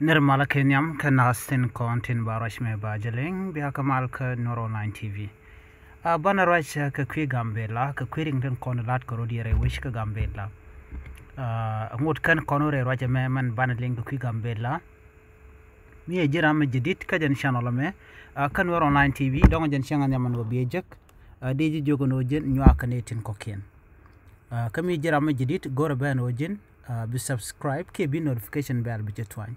Nirmala Kenyam ka nastin kontin barash me bajaling biha kamal ka Nur Online TV. Bana rach ka kwi gambela ka kwi ringden konolat ko rodiere wish ka gambela. Ngut kan konore rach me man bana ling ka kwi gambela. Mi jira me jadid ka jan channel me ka Nur Online TV dong jan changan yaman go biejek deji jogo no jen nywa ka netin kokien. Kami jira me jadid gore ban ojin bi subscribe ke bi notification bell bi jetwany.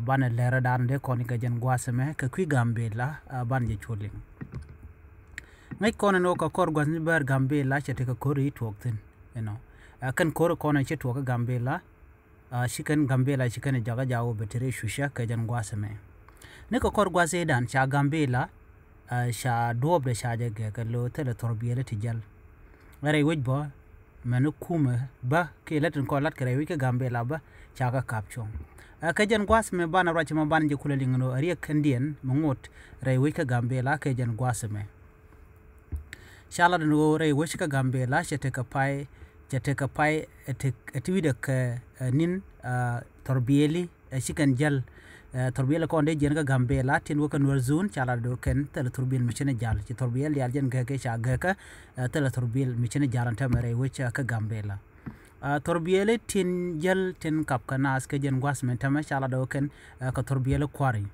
Bana lera dan de koni ka jan gwasame ka kwi gambela ban je choling ngai kona no ka kor gwas ni bar gambela chete ka kori twokten kan kor kona che twok gambela shikan gambela shikan jaga jawo betere shusha ka jan gwasame ne ka kor gwase dan cha gambela sha dobre sha je ka lo tele torbiyele tijal ngare wejbo manu kuma ba ke latin ko lat kare wi ka gambela ba cha ka kapchong kajan gwas me bana rachi ma ban je kula lingno ariya kandien mongot rewe ka gambela kajan gwas me shala no rewe ka gambela chete ka pai etiwida ka nin torbiyeli shikan jal torbiyela ko ande jen ka gambela tin wo kan warzun chala do ken tel torbil michene jal ci torbiyel yal jen ga ke sha ga ka tel torbil michene jaranta mere we ka gambela torbiyele tin jel tin kap kana aske jen gwas men tama chala do ken ka torbiyele kwari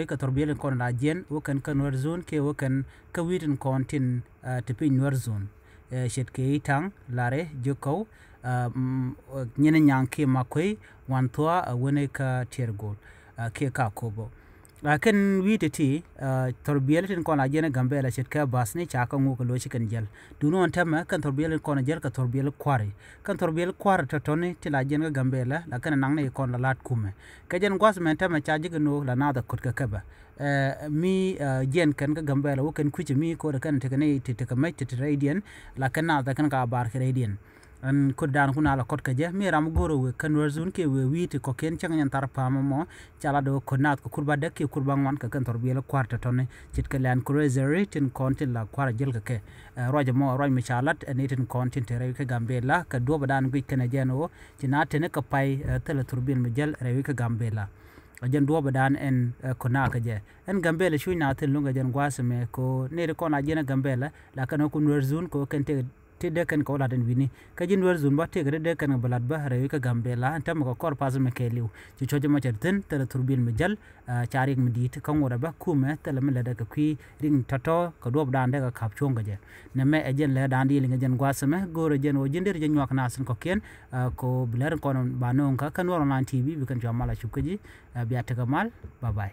ka torbiyele kon la jen wo ken kan warzun ke wo ken ka witin kontin tipin warzun shet ke itang lare jokow nyene nyanke makoi wantoa wone ka tiergol ke ka kobo ken wititi torbiyele tin kon la jen gambela shet ka basni chaka ngo ko lo chiken jel duno antama kan torbiyele kon jel ka torbiyele kwari kan torbiyele kwar totoni tila jen gambela la kan nangne kon la lat kume ka jen gwas men tama chaji no la nada kot ka kaba mi jen kan ka gambela wo kan kuchi mi ko da kan tekane te ka mai te radian la kan na da kan ka bar ka radian an kudan kuna la kot ka je mi ram goro we kan warzun ke we witi ko ken chang nyan tar pama mo chala do konat ko kurba de ke kurba wan ka kan torbiyele kwarta tone chit ka lan cruiser tin content la kwara jel ka ke roja mo roj mi chalat netin content rewi ka gambela ka do badan gwi kana jeno tinate ne ka pai tele turbin mi jel rewi ka gambela ajan do badan en kona ka je en gambela shu na tin lunga jan gwasme ko ne ko na jena gambela la kan ko warzun ko kan te de kan ko la den wini ka jin warzun ba te de kan balad ba rewi ka gambela antam ko kor pas me keliu ci chojo ma certen tele turbin mi jel charik mi dit kan wora ba kume tele mi leda ka kwi ring tato ko do badan de ka kap chonga je ne me ejen le dan di linga jan gwasme goro jen o jindir jen nyak nasen ko ken ko bler ko non ba non ka kan Nur Online TV bi kan jamala shukji biya ta gamal bye bye